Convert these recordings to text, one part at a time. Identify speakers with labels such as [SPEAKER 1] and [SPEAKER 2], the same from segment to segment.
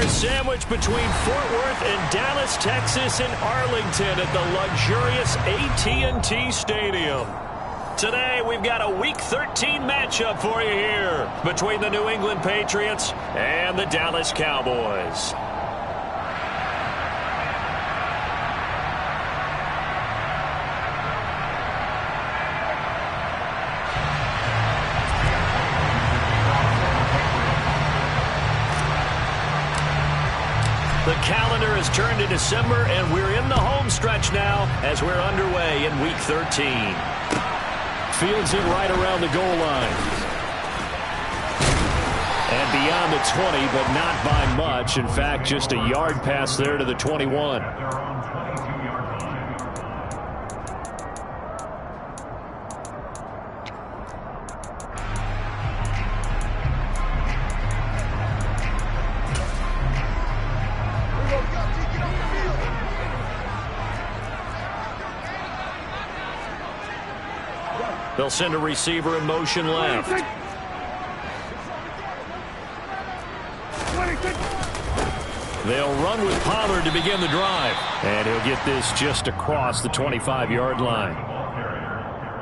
[SPEAKER 1] They're sandwiched between Fort Worth and Dallas, Texas, and Arlington at the luxurious AT&T Stadium. Today, we've got a Week 13 matchup for you here between the New England Patriots and the Dallas Cowboys. The calendar has turned to December, and we're in the home stretch now as we're underway in Week 13. Fields it right around the goal line. And beyond the 20, but not by much. In fact, just a yard pass there to the 21. They'll send a receiver in motion left. They'll run with Pollard to begin the drive. And he'll get this just across the 25-yard line.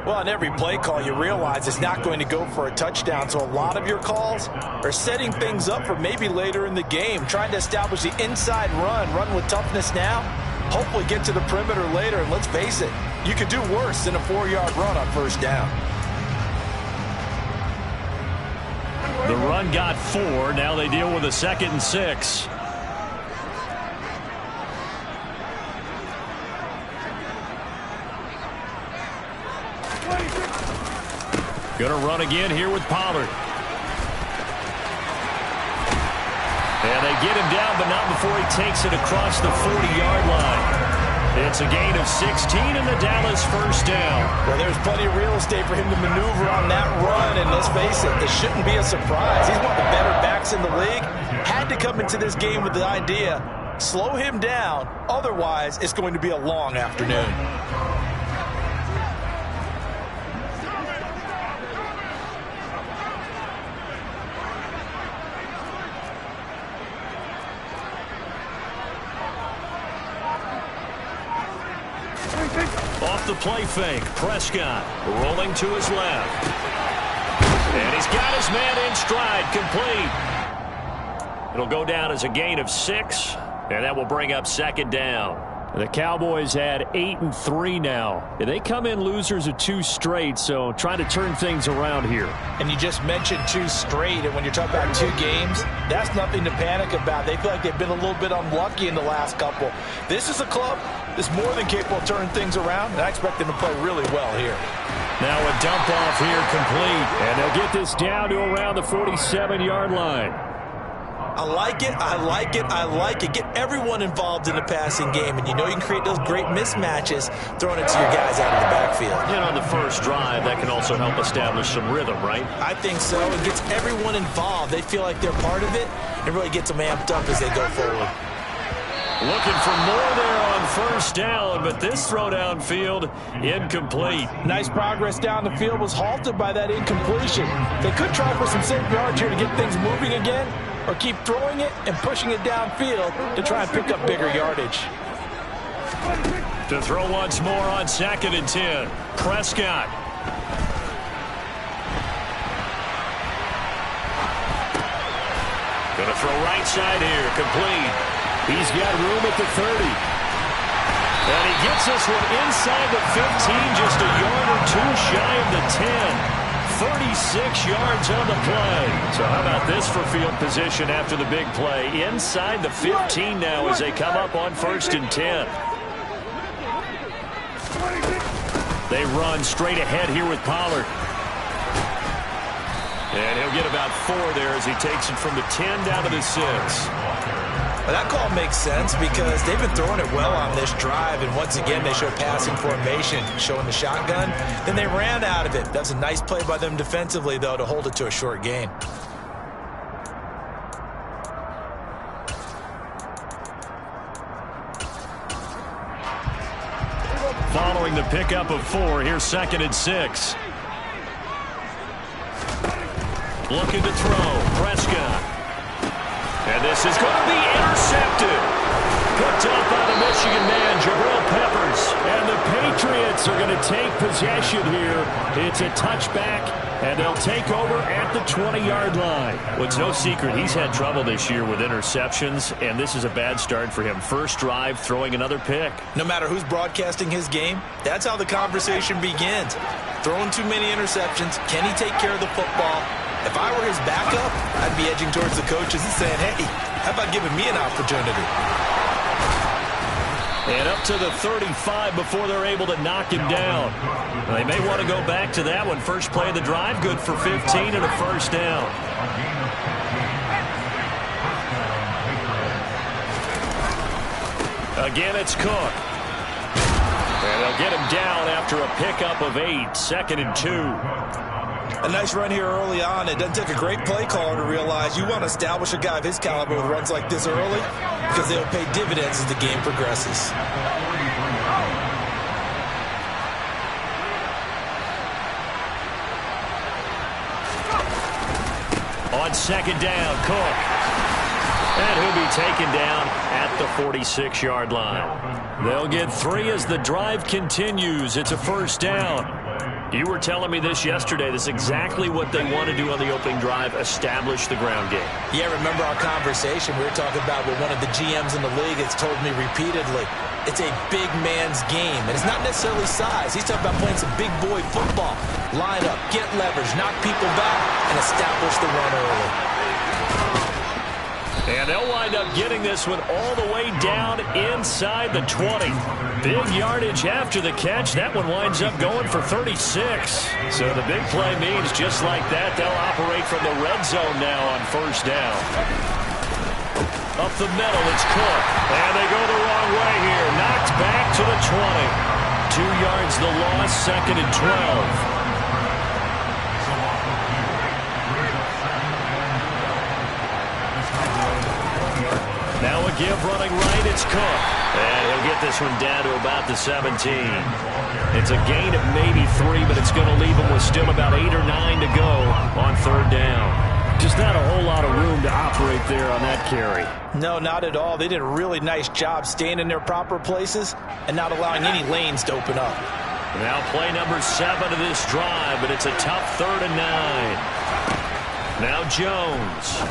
[SPEAKER 2] Well, on every play call, you realize it's not going to go for a touchdown. So a lot of your calls are setting things up for maybe later in the game, trying to establish the inside run with toughness now. Hopefully get to the perimeter later, and let's face it, you could do worse than a 4-yard run on first down.
[SPEAKER 1] The run got 4. Now they deal with a 2nd and 6. Gonna run again here with Pollard. And they get him down, but not before he takes it across the 40-yard line. It's a gain of 16 and the Dallas first down.
[SPEAKER 2] Well, there's plenty of real estate for him to maneuver on that run, and let's face it, this shouldn't be a surprise. He's one of the better backs in the league. Had to come into this game with the idea, slow him down, otherwise it's going to be a long afternoon.
[SPEAKER 1] Off the play fake, Prescott rolling to his left. And he's got his man in stride, complete. It'll go down as a gain of 6, and that will bring up 2nd down. The Cowboys had 8-3 now. They come in losers of 2 straight, so trying to turn things around here.
[SPEAKER 2] And you just mentioned 2 straight, and when you're talking about 2 games, that's nothing to panic about. They feel like they've been a little bit unlucky in the last couple. This is a club that's more than capable of turning things around, and I expect them to play really well here.
[SPEAKER 1] Now a dump off here complete, and they'll get this down to around the 47-yard line.
[SPEAKER 2] I like it, I like it, I like it. Get everyone involved in the passing game, and you know you can create those great mismatches throwing it to your guys out of the backfield.
[SPEAKER 1] And on the first drive, that can also help establish some rhythm, right?
[SPEAKER 2] I think so. It gets everyone involved. They feel like they're part of it, and really gets them amped up as they go forward.
[SPEAKER 1] Looking for more there on first down, but this throw downfield incomplete.
[SPEAKER 2] Nice progress down the field was halted by that incompletion. They could try for some safe yards here to get things moving again, or keep throwing it and pushing it downfield to try and pick up bigger yardage.
[SPEAKER 1] To throw once more on 2nd and 10. Prescott. Gonna throw right side here, complete. He's got room at the 30. And he gets this one inside the 15, just a yard or 2 shy of the 10. 36 yards on the play. So how about this for field position after the big play? Inside the 15 now as they come up on 1st and 10. They run straight ahead here with Pollard. And he'll get about 4 there as he takes it from the 10 down to the 6.
[SPEAKER 2] Well, that call makes sense because they've been throwing it well on this drive, and once again they show passing formation, showing the shotgun. Then they ran out of it. That's a nice play by them defensively, though, to hold it to a short gain.
[SPEAKER 1] Following the pickup of 4, here's 2nd and 6. Looking to throw, Prescott. And this is going to be intercepted. Picked up by the Michigan man, Jabril Peppers. And the Patriots are going to take possession here. It's a touchback, and they'll take over at the 20-yard line.
[SPEAKER 3] Well, it's no secret he's had trouble this year with interceptions, and this is a bad start for him. First drive, throwing another pick.
[SPEAKER 2] No matter who's broadcasting his game, that's how the conversation begins. Throwing too many interceptions. Can he take care of the football? If I were his backup, I'd be edging towards the coaches and saying, hey, how about giving me an opportunity?
[SPEAKER 1] And up to the 35 before they're able to knock him down. They may want to go back to that one. First play of the drive, good for 15 and a first down. Again, it's Cook. And they'll get him down after a pickup of 8, 2nd and 2.
[SPEAKER 2] A nice run here early on. It doesn't take a great play caller to realize you want to establish a guy of his caliber with runs like this early because they'll pay dividends as the game progresses.
[SPEAKER 1] On second down, Cook. And he'll be taken down at the 46-yard line. They'll get 3 as the drive continues. It's a first down. You were telling me this yesterday. This is exactly what they want to do on the opening drive, establish the ground game.
[SPEAKER 2] Yeah, remember our conversation? We were talking about what one of the GMs in the league has told me repeatedly. It's a big man's game, and it's not necessarily size. He's talking about playing some big boy football. Line up, get leverage, knock people back, and establish the run early.
[SPEAKER 1] And they'll wind up getting this one all the way down inside the 20. Big yardage after the catch. That one winds up going for 36. So the big play means just like that, they'll operate from the red zone now on first down. Up the middle, it's Cook. And they go the wrong way here. Knocked back to the 20. 2 yards the loss, 2nd and 12. Now a give running right, it's Cook. And he'll get this one down to about the 17. It's a gain of maybe 3, but it's going to leave him with still about 8 or 9 to go on third down. Just not a whole lot of room to operate there on that carry.
[SPEAKER 2] No, not at all. They did a really nice job staying in their proper places and not allowing any lanes to open up.
[SPEAKER 1] Now play number 7 of this drive, but it's a tough 3rd and 9. Now Jones.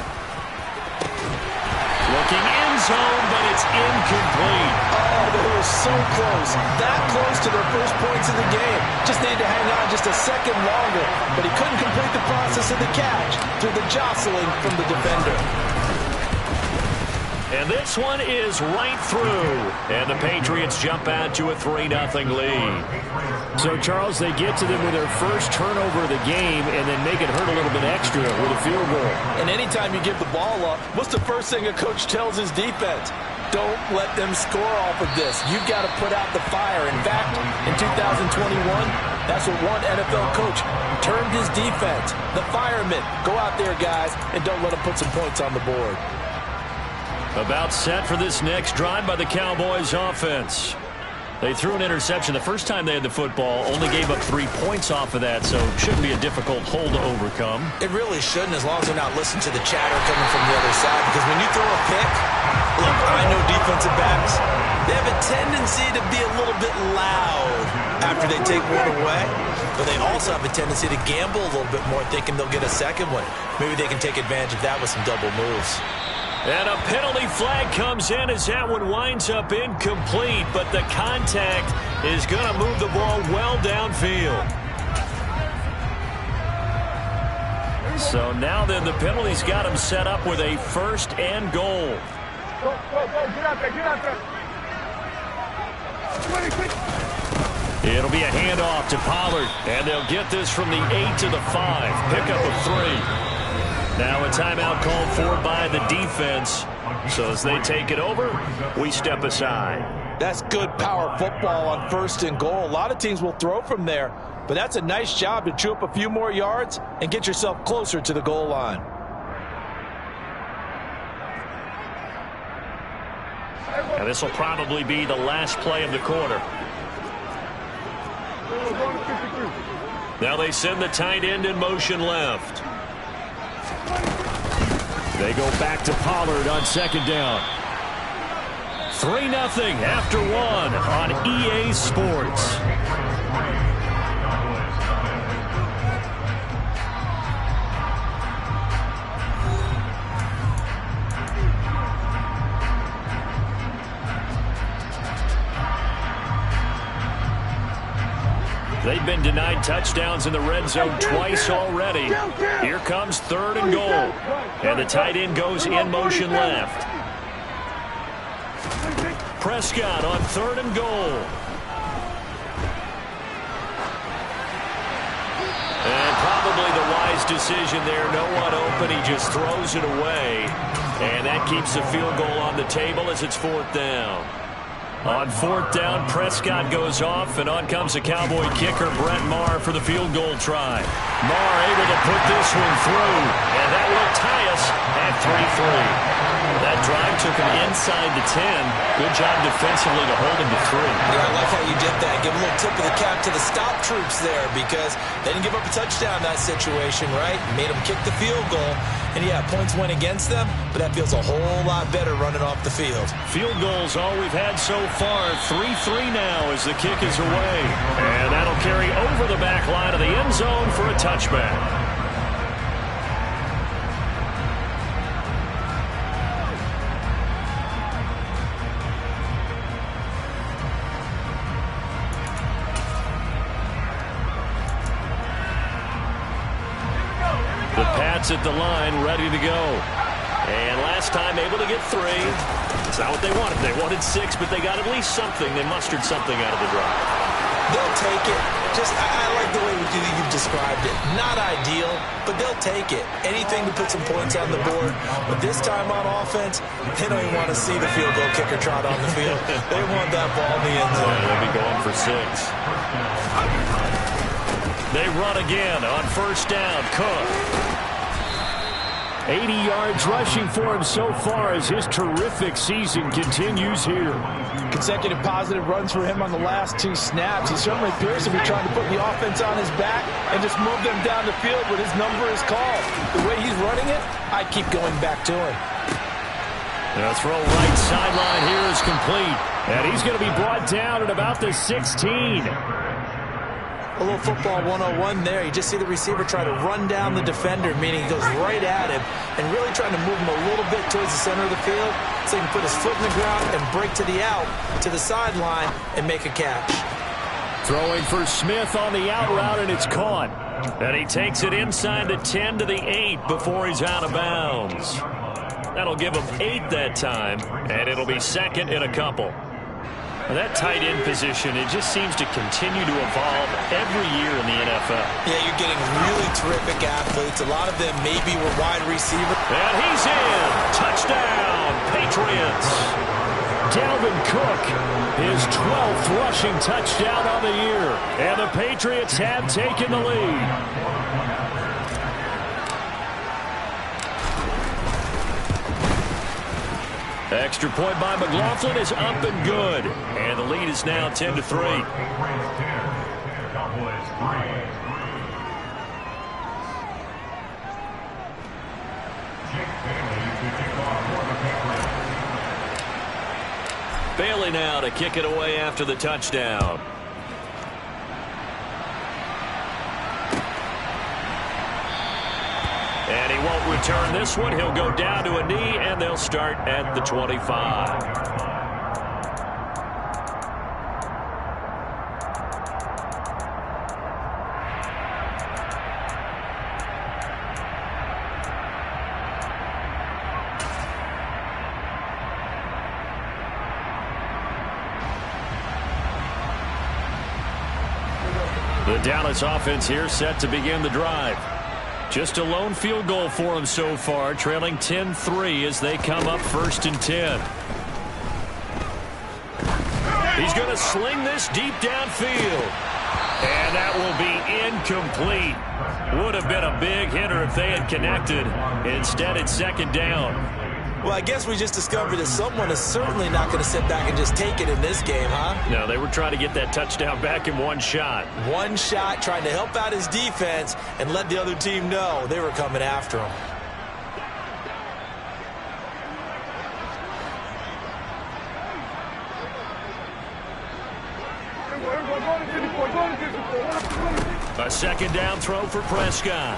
[SPEAKER 1] Looking end zone, but it's incomplete.
[SPEAKER 2] Oh, they were so close. That close to their first points of the game. Just needed to hang on just a second longer. But he couldn't complete the process of the catch through the jostling from the defender.
[SPEAKER 1] And this one is right through. And the Patriots jump out to a 3-0 lead. So, Charles, they get to them with their first turnover of the game and then make it hurt a little bit extra with a field goal.
[SPEAKER 2] And anytime you give the ball up, what's the first thing a coach tells his defense? Don't let them score off of this. You've got to put out the fire. In fact, in 2021, that's what one NFL coach termed his defense. The firemen. Go out there, guys, and don't let them put some points on the board.
[SPEAKER 1] About set for this next drive by the Cowboys offense. They threw an interception the first time they had the football, only gave up 3 points off of that, so shouldn't be a difficult hole to overcome.
[SPEAKER 2] It really shouldn't, as long as they're not listening to the chatter coming from the other side, because when you throw a pick, look, I know defensive backs, they have a tendency to be a little bit loud after they take one away, but they also have a tendency to gamble a little bit more, thinking they'll get a second one. Maybe they can take advantage of that with some double moves.
[SPEAKER 1] And a penalty flag comes in as that one winds up incomplete, but the contact is going to move the ball well downfield. So now then the penalty's got him set up with a 1st and goal. It'll be a handoff to Pollard, and they'll get this from the 8 to the 5. Pickup of 3. Now a timeout called for by the defense. So as they take it over, we step aside.
[SPEAKER 2] That's good power football on 1st and goal. A lot of teams will throw from there, but that's a nice job to chew up a few more yards and get yourself closer to the goal line.
[SPEAKER 1] And this will probably be the last play of the quarter. Now they send the tight end in motion left.
[SPEAKER 3] They go back to Pollard on second down. 3-0 after one on EA Sports. They've been denied touchdowns in the red zone twice already. Here comes 3rd and goal. And the tight end goes in motion left. Prescott on 3rd and goal. And probably the wise decision there. No one open. He just throws it away. And that keeps the field goal on the table as it's 4th down. On 4th down, Prescott goes off, and on comes the Cowboy kicker, Brett Maher, for the field goal try. Maher able to put this one through, and that will tie us at 3-3. That drive took him inside the 10. Good job defensively to hold him to 3.
[SPEAKER 2] Yeah, I like how you did that. Give a little tip of the cap to the stop troops there because they didn't give up a touchdown in that situation, right? Made them kick the field goal. And, yeah, points went against them, but that feels a whole lot better running off the field.
[SPEAKER 3] Field goals all we've had so far. 3-3 now as the kick is away. And that'll carry over the back line of the end zone for a touchback. The Pats at the line, ready to go. And last time able to get 3. It's not what they wanted. They wanted 6, but they got at least something. They mustered something out of the drive.
[SPEAKER 2] They'll take it. I like the way you've described it. Not ideal, but they'll take it. Anything to put some points on the board. But this time on offense, they don't even want to see the field goal kicker trot on the field. They want that ball in the end zone.
[SPEAKER 3] Yeah, they'll be going for 6. They run again on 1st down. Cook. 80 yards rushing for him so far as his terrific season continues here.
[SPEAKER 2] Consecutive positive runs for him on the last 2 snaps. He certainly appears to be trying to put the offense on his back and just move them down the field when his number is called. The way he's running it, I keep going back to him.
[SPEAKER 3] The throw right sideline here is complete. And he's going to be brought down at about the 16.
[SPEAKER 2] A little football 101 there. You just see the receiver try to run down the defender, meaning he goes right at him and really trying to move him a little bit towards the center of the field so he can put his foot in the ground and break to the out, to the sideline, and make a catch.
[SPEAKER 3] Throwing for Smith on the out route, and it's caught. And he takes it inside the 10 to the 8 before he's out of bounds. That'll give him 8 that time, and it'll be 2nd and a couple. That tight end position, it just seems to continue to evolve every year in the NFL.
[SPEAKER 2] Yeah, you're getting really terrific athletes. A lot of them maybe were wide receivers.
[SPEAKER 3] And he's in. Touchdown, Patriots. Dalvin Cook, his 12th rushing touchdown on the year. And the Patriots have taken the lead. Extra point by McLaughlin is up and good. And the lead is now 10-3. Bailey now to kick it away after the touchdown. And he won't return this one. He'll go down to a knee, and they'll start at the 25. The Dallas offense here set to begin the drive. Just a lone field goal for them so far, trailing 10-3 as they come up 1st and 10. He's going to sling this deep downfield. And that will be incomplete. Would have been a big hitter if they had connected. Instead, it's 2nd down.
[SPEAKER 2] Well, I guess we just discovered that someone is certainly not going to sit back and just take it in this game, huh?
[SPEAKER 3] No, they were trying to get that touchdown back in one shot.
[SPEAKER 2] One shot, trying to help out his defense and let the other team know they were coming after him.
[SPEAKER 3] A second down throw for Prescott.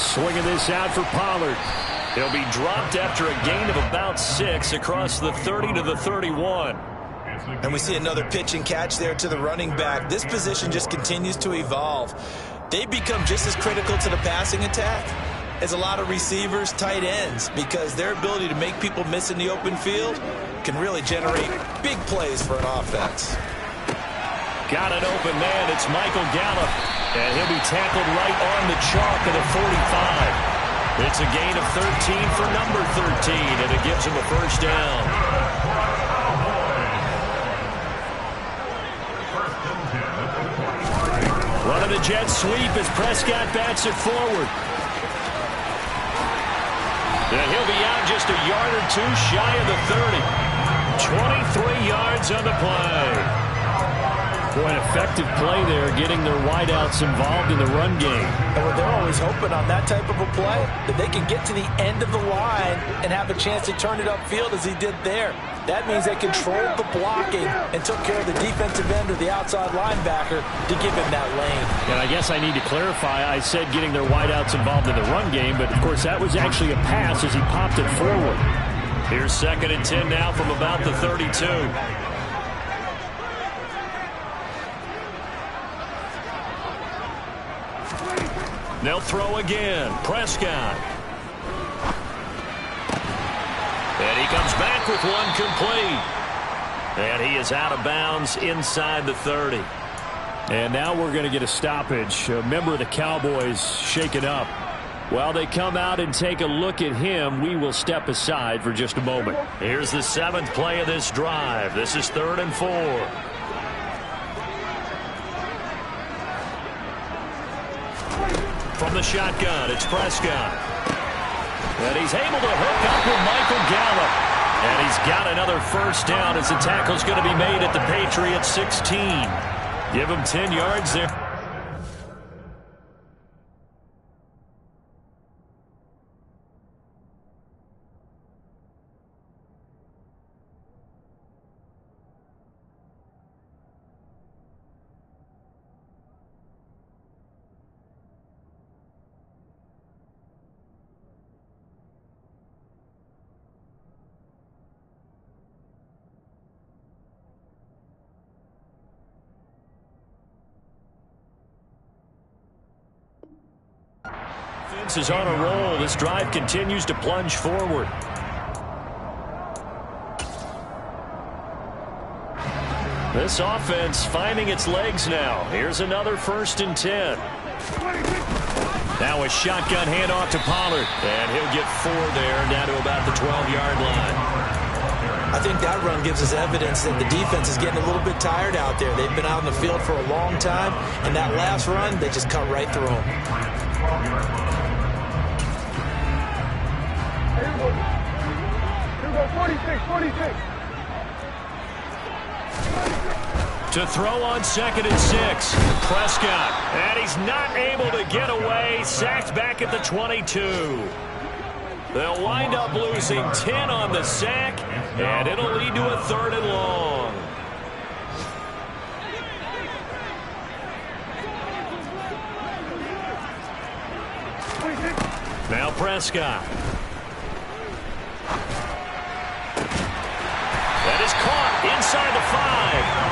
[SPEAKER 1] Swinging this out for Pollard.
[SPEAKER 3] He'll be dropped after a gain of about 6 across the 30 to the 31.
[SPEAKER 2] And we see another pitch and catch there to the running back. This position just continues to evolve. They become just as critical to the passing attack as a lot of receivers, tight ends, because their ability to make people miss in the open field can really generate big plays for an offense.
[SPEAKER 3] Got an open man. It's Michael Gallup. And he'll be tackled right on the chalk of the 45. It's a gain of 13 for number 13, and it gives him a first down. Running the jet sweep as Prescott bats it forward. And he'll be out just a yard or two shy of the 30. 23 yards on the play.
[SPEAKER 1] Boy, an effective play there, getting their wideouts involved in the run game.
[SPEAKER 2] And they're always hoping on that type of a play that they can get to the end of the line and have a chance to turn it upfield as he did there. That means they controlled the blocking and took care of the defensive end or the outside linebacker to give him that lane.
[SPEAKER 1] And I guess I need to clarify, I said getting their wideouts involved in the run game, but of course that was actually a pass as he popped it forward.
[SPEAKER 3] Here's 2nd and 10 now from about the 32. They'll throw again. Prescott. And he comes back with one complete. And he is out of bounds inside the 30.
[SPEAKER 1] And now we're going to get a stoppage. A member of the Cowboys shaken up. While they come out and take a look at him, we will step aside for just a moment.
[SPEAKER 3] Here's the 7th play of this drive. This is 3rd and 4. From the shotgun, it's Prescott. And he's able to hook up with Michael Gallup. And he's got another first down as the tackle's going to be made at the Patriots 16. Give him 10 yards there. Offense is on a roll. This drive continues to plunge forward. This offense finding its legs now. Here's another 1st and 10. Now a shotgun handoff to Pollard. And he'll get 4 there, down to about the 12-yard line.
[SPEAKER 2] I think that run gives us evidence that the defense is getting a little bit tired out there. They've been out in the field for a long time, and that last run, they just cut right through them.
[SPEAKER 3] To throw on 2nd and 6. Prescott. And he's not able to get away. Sacked back at the 22. They'll wind up losing 10 on the sack, and it'll lead to a 3rd and long. Now Prescott. That is caught inside the 5.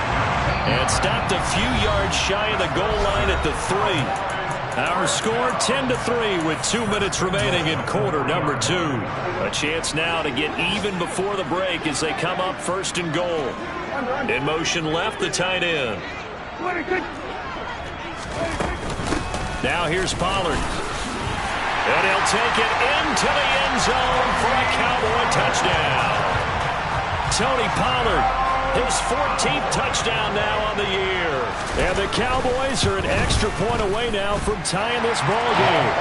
[SPEAKER 3] And stopped a few yards shy of the goal line at the 3. Our score 10-3 with 2 minutes remaining in quarter number 2. A chance now to get even before the break as they come up 1st and goal. In motion left, the tight end. Now here's Pollard. And he'll take it into the end zone for a Cowboy touchdown. Tony Pollard. His 14th touchdown now on the year.
[SPEAKER 1] And the Cowboys are an extra point away now from tying this ball game.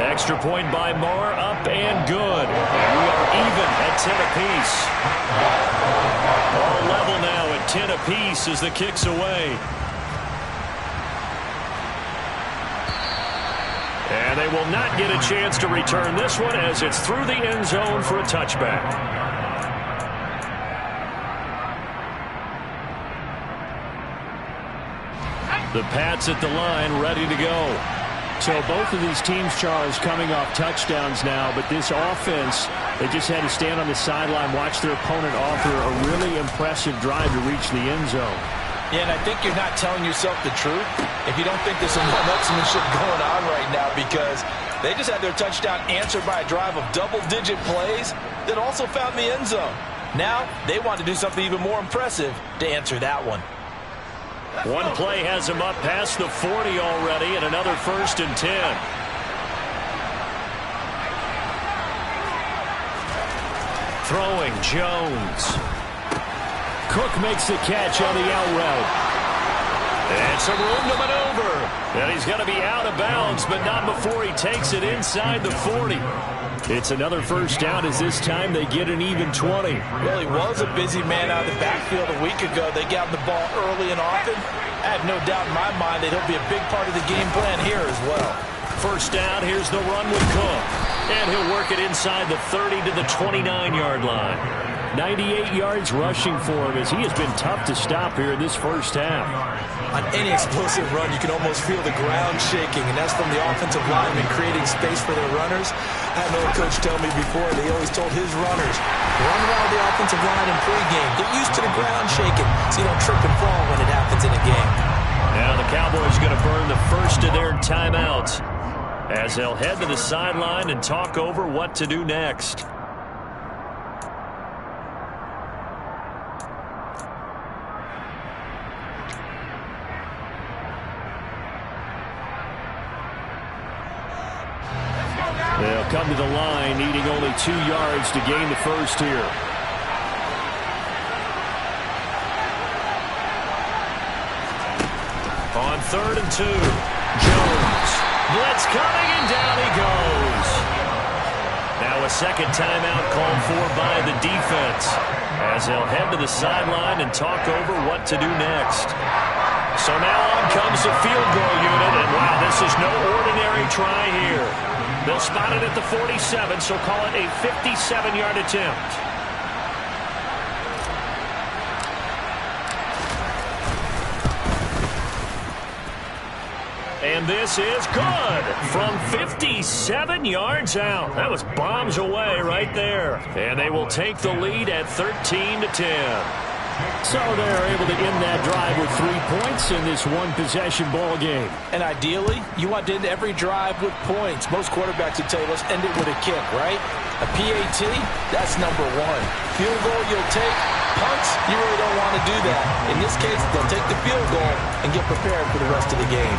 [SPEAKER 3] Extra point by Moore, up and good. And we are even at 10 apiece. All level now at 10 apiece as the kick's away. And they will not get a chance to return this one as it's through the end zone for a touchback. The Pats at the line, ready to go.
[SPEAKER 1] So both of these teams, Charles, coming off touchdowns now, but this offense, they just had to stand on the sideline, watch their opponent offer a really impressive drive to reach the end zone.
[SPEAKER 2] Yeah, and I think you're not telling yourself the truth if you don't think there's some one-upsmanship going on right now, because they just had their touchdown answered by a drive of double-digit plays that also found the end zone. Now they want to do something even more impressive to answer that one.
[SPEAKER 3] One play has him up past the 40 already, and another 1st and 10. Throwing, Jones.
[SPEAKER 1] Cook makes the catch on the out route.
[SPEAKER 3] And some room to maneuver. And he's going to be out of bounds, but not before he takes it inside the 40.
[SPEAKER 1] It's another 1st down, as this time they get an even 20.
[SPEAKER 2] Well, he was a busy man out of the backfield a week ago. They got the ball early and often. I have no doubt in my mind that he'll be a big part of the game plan here as well.
[SPEAKER 3] 1st down, here's the run with Cook. And he'll work it inside the 30 to the 29-yard line.
[SPEAKER 1] 98 yards rushing for him, as he has been tough to stop here in this 1st half.
[SPEAKER 2] On any explosive run, you can almost feel the ground shaking, and that's from the offensive linemen creating space for their runners. I had an old coach tell me before, they always told his runners, run around the offensive line in pregame. Get used to the ground shaking so you don't trip and fall when it happens in a game.
[SPEAKER 3] Now the Cowboys are going to burn the first of their timeouts as they'll head to the sideline and talk over what to do next.
[SPEAKER 1] They'll come to the line, needing only 2 yards to gain the first here.
[SPEAKER 3] On 3rd and 2, Jones. Blitz coming, and down he goes. Now a second timeout called for by the defense, as they'll head to the sideline and talk over what to do next. So now on comes the field goal unit, and wow, this is no ordinary try here. They'll spot it at the 47, so call it a 57-yard attempt. And this is good from 57 yards out. That was bombs away right there. And they will take the lead at 13-10.
[SPEAKER 1] So they're able to end that drive with 3 points in this one-possession ball game.
[SPEAKER 2] And ideally, you want to end every drive with points. Most quarterbacks would tell you, let's end it with a kick, right? A PAT, that's number 1. Field goal you'll take. Punts, you really don't want to do that. In this case, they'll take the field goal and get prepared for the rest of the game.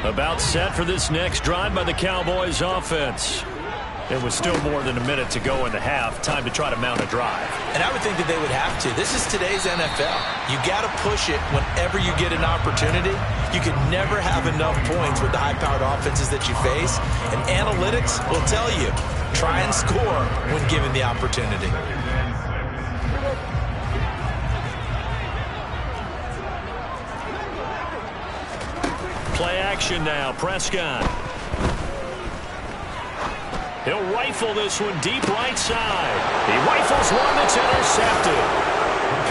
[SPEAKER 3] About set for this next drive by the Cowboys offense.
[SPEAKER 1] It was still more than a minute to go in the half. Time to try to mount a drive.
[SPEAKER 2] And I would think that they would have to. This is today's NFL. You got to push it whenever you get an opportunity. You can never have enough points with the high-powered offenses that you face. And analytics will tell you, try and score when given the opportunity.
[SPEAKER 3] Play action now. Prescott. He'll rifle this one deep right side. He rifles one that's intercepted.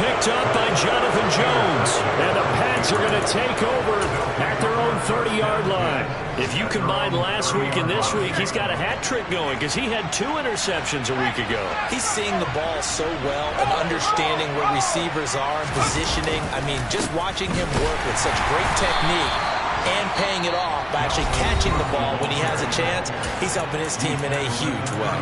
[SPEAKER 3] Picked up by Jonathan Jones.
[SPEAKER 1] And the Pats are going to take over at their own 30-yard line.
[SPEAKER 3] If you combine last week and this week, he's got a hat trick going because he had 2 interceptions a week ago.
[SPEAKER 2] He's seeing the ball so well and understanding where receivers are and positioning. I mean, just watching him work with such great technique and paying it off by actually catching the ball when he has a chance, he's helping his team in a huge way.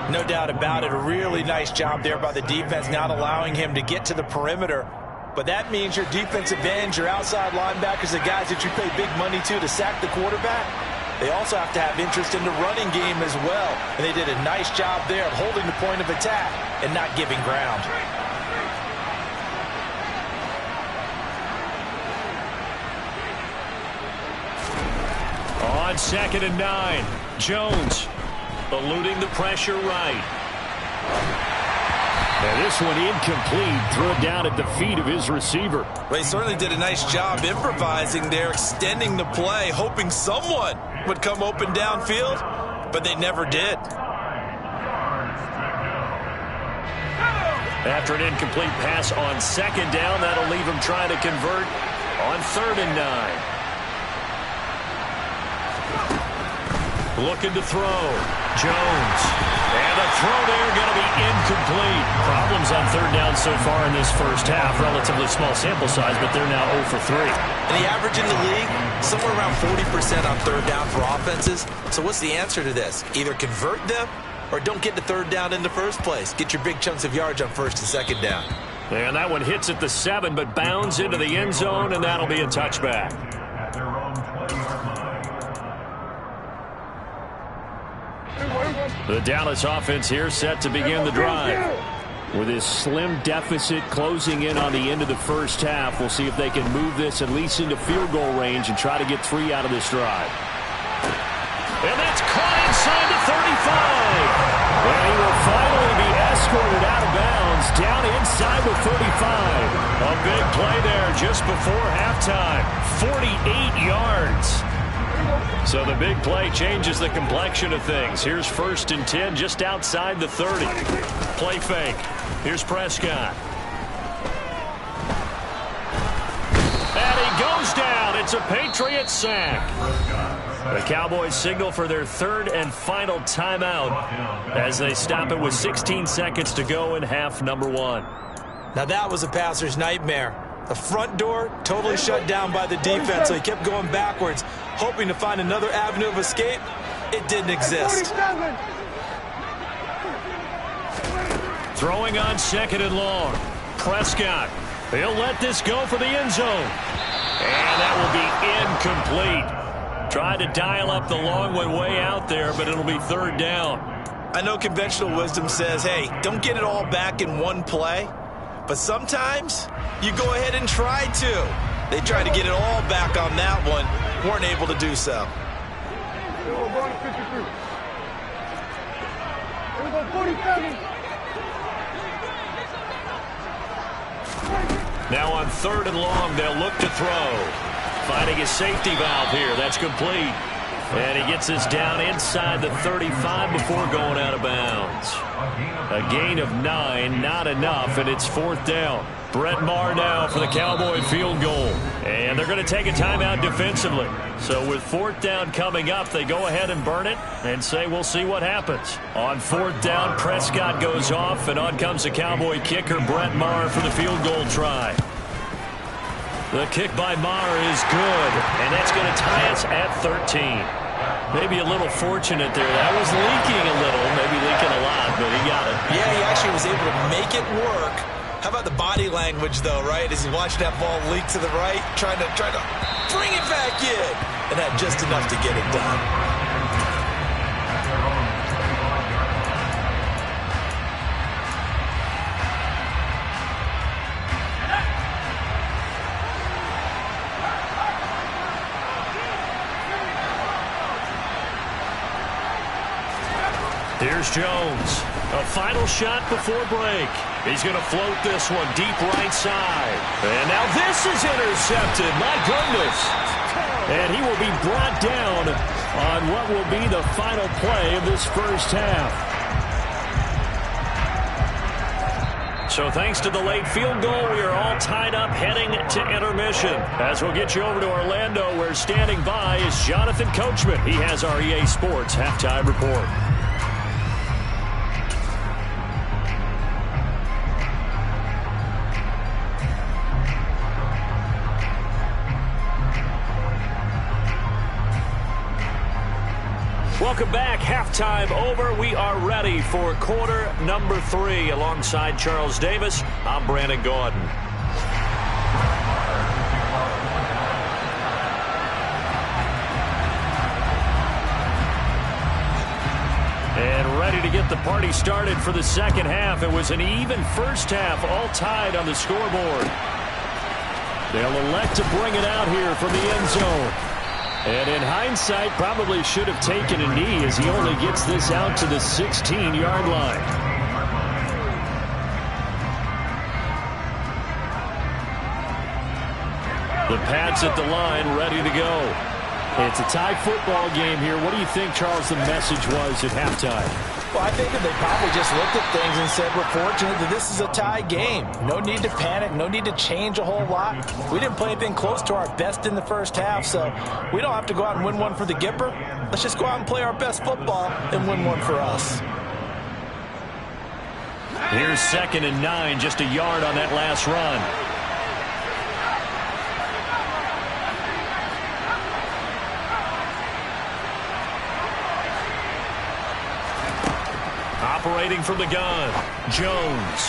[SPEAKER 2] No doubt about it, a really nice job there by the defense, not allowing him to get to the perimeter. But that means your defensive ends, your outside linebackers, the guys that you pay big money to sack the quarterback, they also have to have interest in the running game as well. And they did a nice job there of holding the point of attack and not giving ground.
[SPEAKER 3] On 2nd and 9, Jones eluding the pressure right.
[SPEAKER 1] And this one incomplete. Threw it down at the feet of his receiver.
[SPEAKER 2] Well, he certainly did a nice job improvising there, extending the play, hoping someone would come open downfield, but they never did.
[SPEAKER 3] After an incomplete pass on second down, that'll leave him trying to convert on 3rd and 9. Looking to throw. Jones. And the throw there going to be incomplete. Problems on 3rd down so far in this first half. Relatively small sample size, but they're now 0 for 3.
[SPEAKER 2] And the average in the league, somewhere around 40% on 3rd down for offenses. So what's the answer to this? Either convert them or don't get the 3rd down in the first place. Get your big chunks of yards on 1st and 2nd down.
[SPEAKER 3] And that one hits at the 7, but bounds into the end zone, and that'll be a touchback. The Dallas offense here set to begin the drive. With his slim deficit closing in on the end of the first half, we'll see if they can move this at least into field goal range and try to get 3 out of this drive. And that's caught inside the 35. And he will finally be escorted out of bounds down inside the 35. A big play there just before halftime. 48 yards. So the big play changes the complexion of things. Here's 1st and 10 just outside the 30. Play fake. Here's Prescott. And he goes down. It's a Patriots sack. The Cowboys signal for their 3rd and final timeout as they stop it with 16 seconds to go in half number 1.
[SPEAKER 2] Now that was a passer's nightmare. The front door totally shut down by the defense, so he kept going backwards, hoping to find another avenue of escape. It didn't exist.
[SPEAKER 3] Throwing on 2nd and long. Prescott. He'll let this go for the end zone. And that will be incomplete. Tried to dial up the long one way out there, but it'll be 3rd down.
[SPEAKER 2] I know conventional wisdom says, hey, don't get it all back in one play. But sometimes you go ahead and try to. They tried to get it all back on that one. Weren't able to do so.
[SPEAKER 3] Now on 3rd and long, they'll look to throw. Finding his safety valve here. That's complete. And he gets this down inside the 35 before going out of bounds. A gain of 9, not enough, and it's 4th down. Brett Maher now for the Cowboy field goal. And they're going to take a timeout defensively. So with 4th down coming up, they go ahead and burn it and say we'll see what happens. On 4th down, Prescott goes off, and on comes the Cowboy kicker, Brett Maher, for the field goal try. The kick by Maher is good, and that's going to tie us at 13. Maybe a little fortunate there. That was leaking a little, maybe leaking a lot, but he got it.
[SPEAKER 2] Yeah, he actually was able to make it work. How about the body language, though, right? As he watched that ball leak to the right, trying to bring it back in, and had just enough to get it done.
[SPEAKER 3] Here's Jones. A final shot before break. He's going to float this one deep right side. And now this is intercepted. My goodness. And he will be brought down on what will be the final play of this first half. So thanks to the late field goal, we are all tied up heading to intermission. As we'll get you over to Orlando, where standing by is Jonathan Coachman. He has our EA Sports halftime report. Welcome back. Halftime over. We are ready for quarter number 3. Alongside Charles Davis, I'm Brandon Gaudin. And ready to get the party started for the second half. It was an even first half, all tied on the scoreboard. They'll elect to bring it out here from the end zone. And in hindsight, probably should have taken a knee as he only gets this out to the 16-yard line. The Pats at the line, ready to go.
[SPEAKER 1] It's a tie football game here. What do you think, Charles, the message was at halftime?
[SPEAKER 2] Well, I think that they probably just looked at things and said, we're fortunate that this is a tie game. No need to panic. No need to change a whole lot. We didn't play anything close to our best in the first half, so we don't have to go out and win one for the Gipper. Let's just go out and play our best football and win one for us.
[SPEAKER 3] Here's 2nd and 9, just a yard on that last run. Operating from the gun, Jones.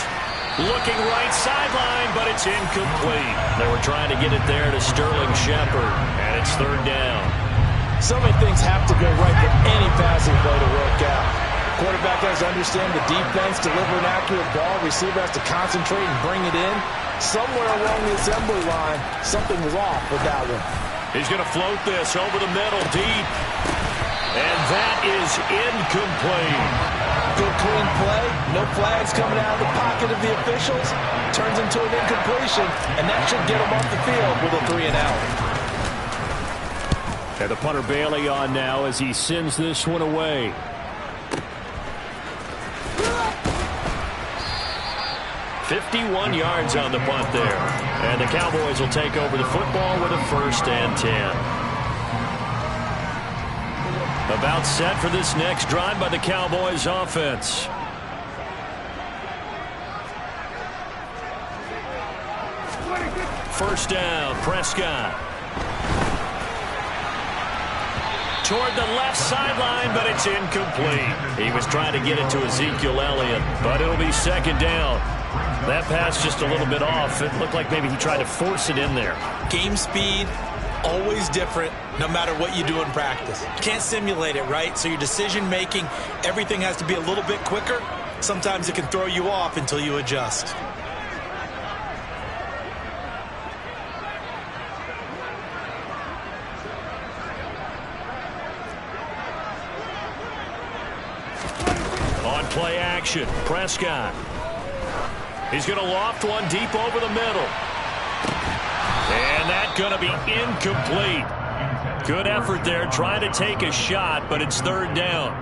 [SPEAKER 3] Looking right sideline, but it's incomplete. They were trying to get it there to Sterling Shepard, and it's 3rd down.
[SPEAKER 2] So many things have to go right for any passing play to work out. Quarterback has to understand the defense, deliver an accurate ball. Receiver has to concentrate and bring it in. Somewhere along the assembly line, something was off with that one.
[SPEAKER 3] He's going to float this over the middle, deep. And that is incomplete.
[SPEAKER 2] Good clean play. No flags coming out of the pocket of the officials. Turns into an incompletion, and that should get them off the field with a 3-and-out.
[SPEAKER 1] And the punter Bailey on now as he sends this one away.
[SPEAKER 3] "51 yards on the punt there. And the Cowboys will take over the football with a 1st and 10. About set for this next drive by the Cowboys offense. First down, Prescott. Toward the left sideline, but it's incomplete. He was trying to get it to Ezekiel Elliott, but it'll be 2nd down. That pass just a little bit off. It looked like maybe he tried to force it in there.
[SPEAKER 2] Game speed, always different, no matter what you do in practice. You can't simulate it, right? So your decision-making, everything has to be a little bit quicker. Sometimes it can throw you off until you adjust.
[SPEAKER 3] On play action, Prescott. He's going to loft one deep over the middle. And that's going to be incomplete. Good effort there, trying to take a shot, but it's 3rd down.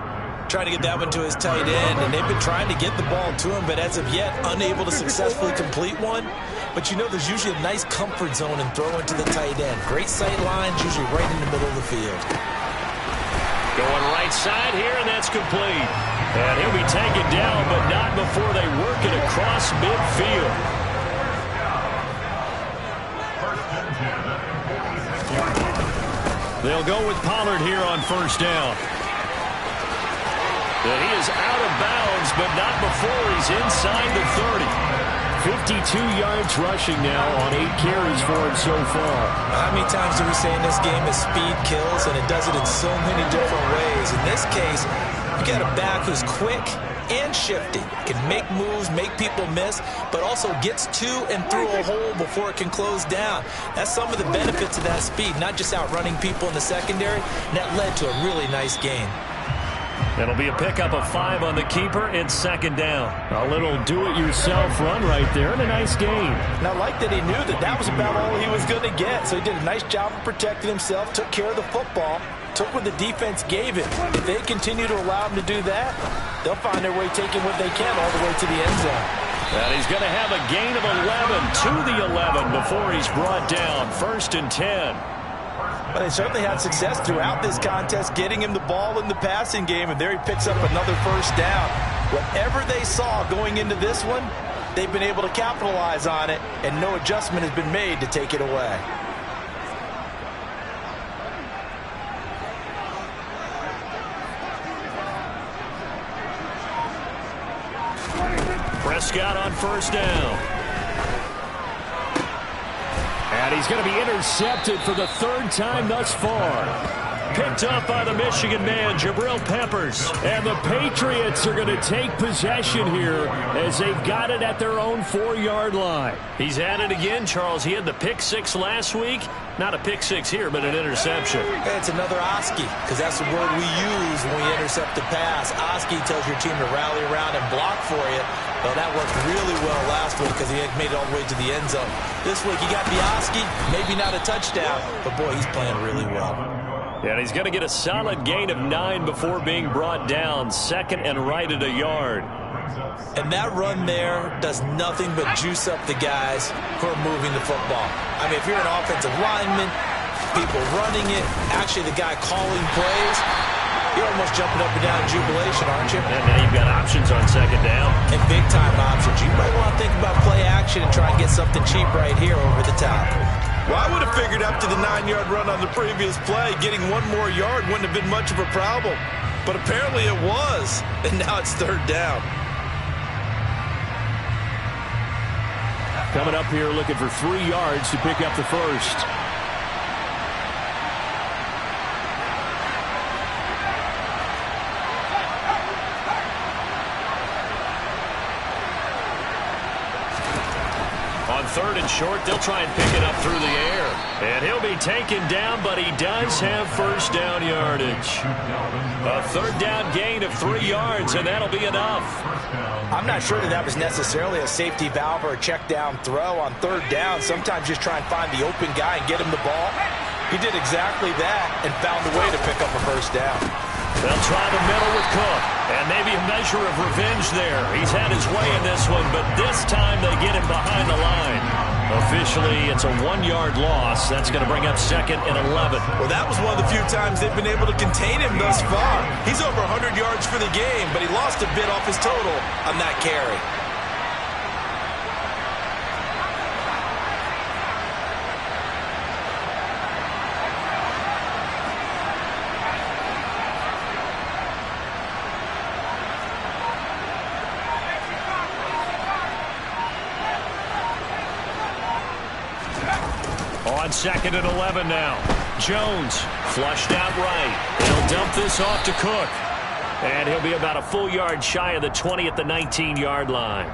[SPEAKER 2] Trying to get that one to his tight end, and they've been trying to get the ball to him, but as of yet, unable to successfully complete one. But you know there's usually a nice comfort zone in throwing to the tight end. Great sight lines, usually right in the middle of the field.
[SPEAKER 3] Going right side here, and that's complete. And he'll be taken down, but not before they work it across midfield. They'll go with Pollard here on 1st down. And he is out of bounds, but not before he's inside the 30.
[SPEAKER 1] 52 yards rushing now on 8 carries for him so far.
[SPEAKER 2] How many times do we say in this game that speed kills, and it does it in so many different ways? In this case, you got a back who's quick and shifty. Can make moves, make people miss, but also gets to and through a hole before it can close down. That's some of the benefits of that speed, not just outrunning people in the secondary. And that led to a really nice gain.
[SPEAKER 3] It'll be a pickup of 5 on the keeper. It's 2nd down.
[SPEAKER 1] A little do-it-yourself run right there and a nice gain.
[SPEAKER 2] And I like that he knew that that was about all he was going to get. So he did a nice job of protecting himself, took care of the football, took what the defense gave him. If they continue to allow him to do that, they'll find their way taking what they can all the way to the end zone.
[SPEAKER 3] And he's going to have a gain of 11 to the 11 before he's brought down. 1st and 10.
[SPEAKER 2] But they certainly had success throughout this contest, getting him the ball in the passing game, and there he picks up another 1st down. Whatever they saw going into this one, they've been able to capitalize on it, and no adjustment has been made to take it away.
[SPEAKER 3] Prescott on 1st down.
[SPEAKER 1] And he's going to be intercepted for the 3rd time thus far.
[SPEAKER 3] Picked up by the Michigan man, Jabril Peppers.
[SPEAKER 1] And the Patriots are going to take possession here as they've got it at their own 4-yard line.
[SPEAKER 3] He's at it again, Charles. He had the pick 6 last week. Not a pick 6 here, but an interception.
[SPEAKER 2] It's another Oski, because that's the word we use when we intercept the pass. Oski tells your team to rally around and block for you. Well, that worked really well last week because he had made it all the way to the end zone. This week he got Bioski, maybe not a touchdown, but boy, he's playing really well.
[SPEAKER 3] Yeah, and he's going to get a solid gain of 9 before being brought down. Second and right at a yard.
[SPEAKER 2] And that run there does nothing but juice up the guys who are moving the football. I mean, if you're an offensive lineman, people running it, actually the guy calling plays, you're almost jumping up and down in jubilation, aren't you?
[SPEAKER 3] And now you've got options on second down.
[SPEAKER 2] And big-time options. You might want to think about play action and try and get something cheap right here over the top.
[SPEAKER 4] Well, I would have figured after the 9-yard run on the previous play, getting one more yard wouldn't have been much of a problem. But apparently it was, and now it's third down.
[SPEAKER 1] Coming up here looking for 3 yards to pick up the first.
[SPEAKER 3] On third and short, they'll try and pick it up through the air. And he'll be taken down, but he does have first down yardage. A third down gain of 3 yards, and that'll be enough.
[SPEAKER 2] I'm not sure that was necessarily a safety valve or a check down throw on third down. Sometimes just try and find the open guy and get him the ball. He did exactly that and found a way to pick up a first down.
[SPEAKER 3] They'll try the middle with Cook, and maybe a measure of revenge there. He's had his way in this one, but this time they get him behind the line. Officially, it's a 1-yard loss. That's going to bring up second and 11.
[SPEAKER 4] Well, that was one of the few times they've been able to contain him thus far. He's over 100 yards for the game, but he lost a bit off his total on that carry.
[SPEAKER 3] On second and 11 now. Jones flushed out right. He'll dump this off to Cook. And he'll be about a full yard shy of the 20 at the 19-yard line.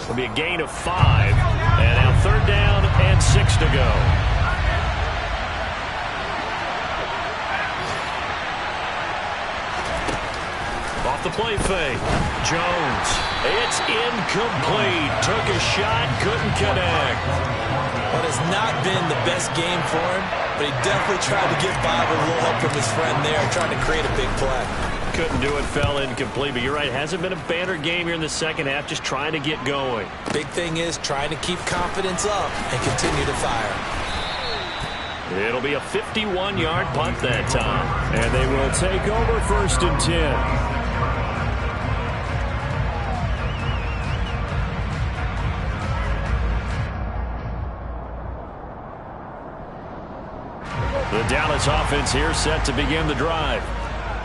[SPEAKER 3] It'll be a gain of 5. And now third down and 6 to go. Off the play fake. Jones. It's incomplete. Took a shot, couldn't connect.
[SPEAKER 2] But it's not been the best game for him, but he definitely tried to get by with a little help from his friend there, trying to create a big play.
[SPEAKER 3] Couldn't do it, fell incomplete, but you're right, hasn't been a banner game here in the second half, just trying to get going.
[SPEAKER 2] Big thing is trying to keep confidence up and continue to fire.
[SPEAKER 3] It'll be a 51-yard punt that time.
[SPEAKER 1] And they will take over first and 10.
[SPEAKER 3] The Dallas offense here set to begin the drive.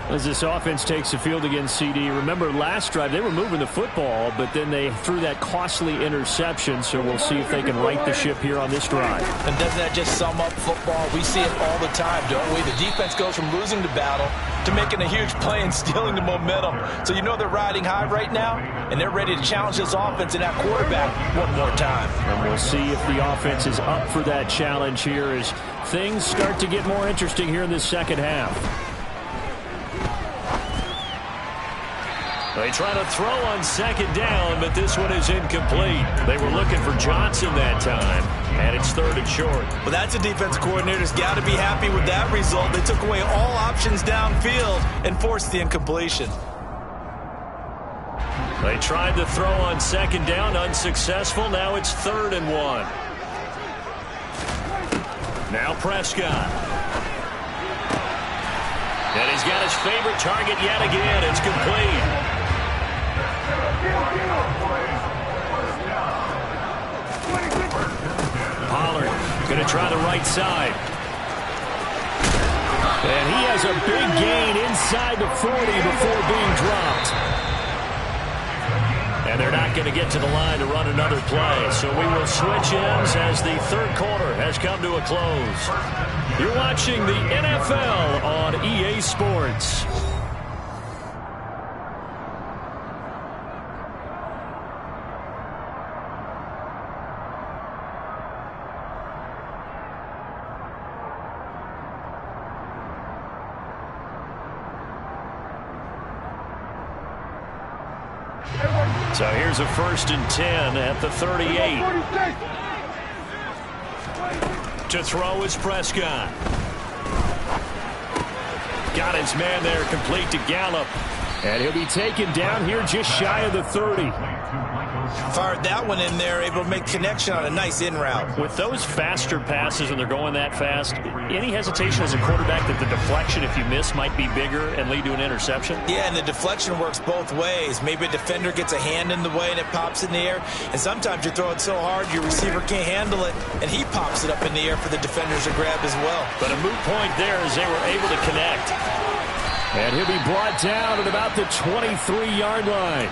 [SPEAKER 1] As this offense takes the field against CD, remember last drive they were moving the football, but then they threw that costly interception, so we'll see if they can right the ship here on this drive.
[SPEAKER 2] And doesn't that just sum up football? We see it all the time, don't we? The defense goes from losing the battle to making a huge play and stealing the momentum. So you know they're riding high right now, and they're ready to challenge this offense and that quarterback one more time.
[SPEAKER 1] And we'll see if the offense is up for that challenge here as things start to get more interesting here in this second half.
[SPEAKER 3] They try to throw on second down, but this one is incomplete. They were looking for Johnson that time, and it's third and short.
[SPEAKER 4] Well, that's a defense coordinator's got to be happy with that result. They took away all options downfield and forced the incompletion.
[SPEAKER 3] They tried to throw on second down, unsuccessful. Now it's third and 1. Now Prescott. And he's got his favorite target yet again. It's complete. Pollard going to try the right side.
[SPEAKER 1] And he has a big gain inside the 40 before being dropped.
[SPEAKER 3] And they're not going to get to the line to run another play. So we will switch ends as the third quarter has come to a close. You're watching the NFL on EA Sports. So here's a 1st and 10 at the 38. To throw is Prescott. Got his man there, complete to Gallup.
[SPEAKER 1] And he'll be taken down here just shy of the 30.
[SPEAKER 2] Fired that one in there, able to make connection on a nice in route.
[SPEAKER 3] With those faster passes and they're going that fast, any hesitation as a quarterback that the deflection, if you miss, might be bigger and lead to an interception?
[SPEAKER 2] Yeah, and the deflection works both ways. Maybe a defender gets a hand in the way and it pops in the air. And sometimes you throw it so hard your receiver can't handle it, and he pops it up in the air for the defenders to grab as well.
[SPEAKER 3] But a moot point there as they were able to connect.
[SPEAKER 1] And he'll be brought down at about the 23-yard line.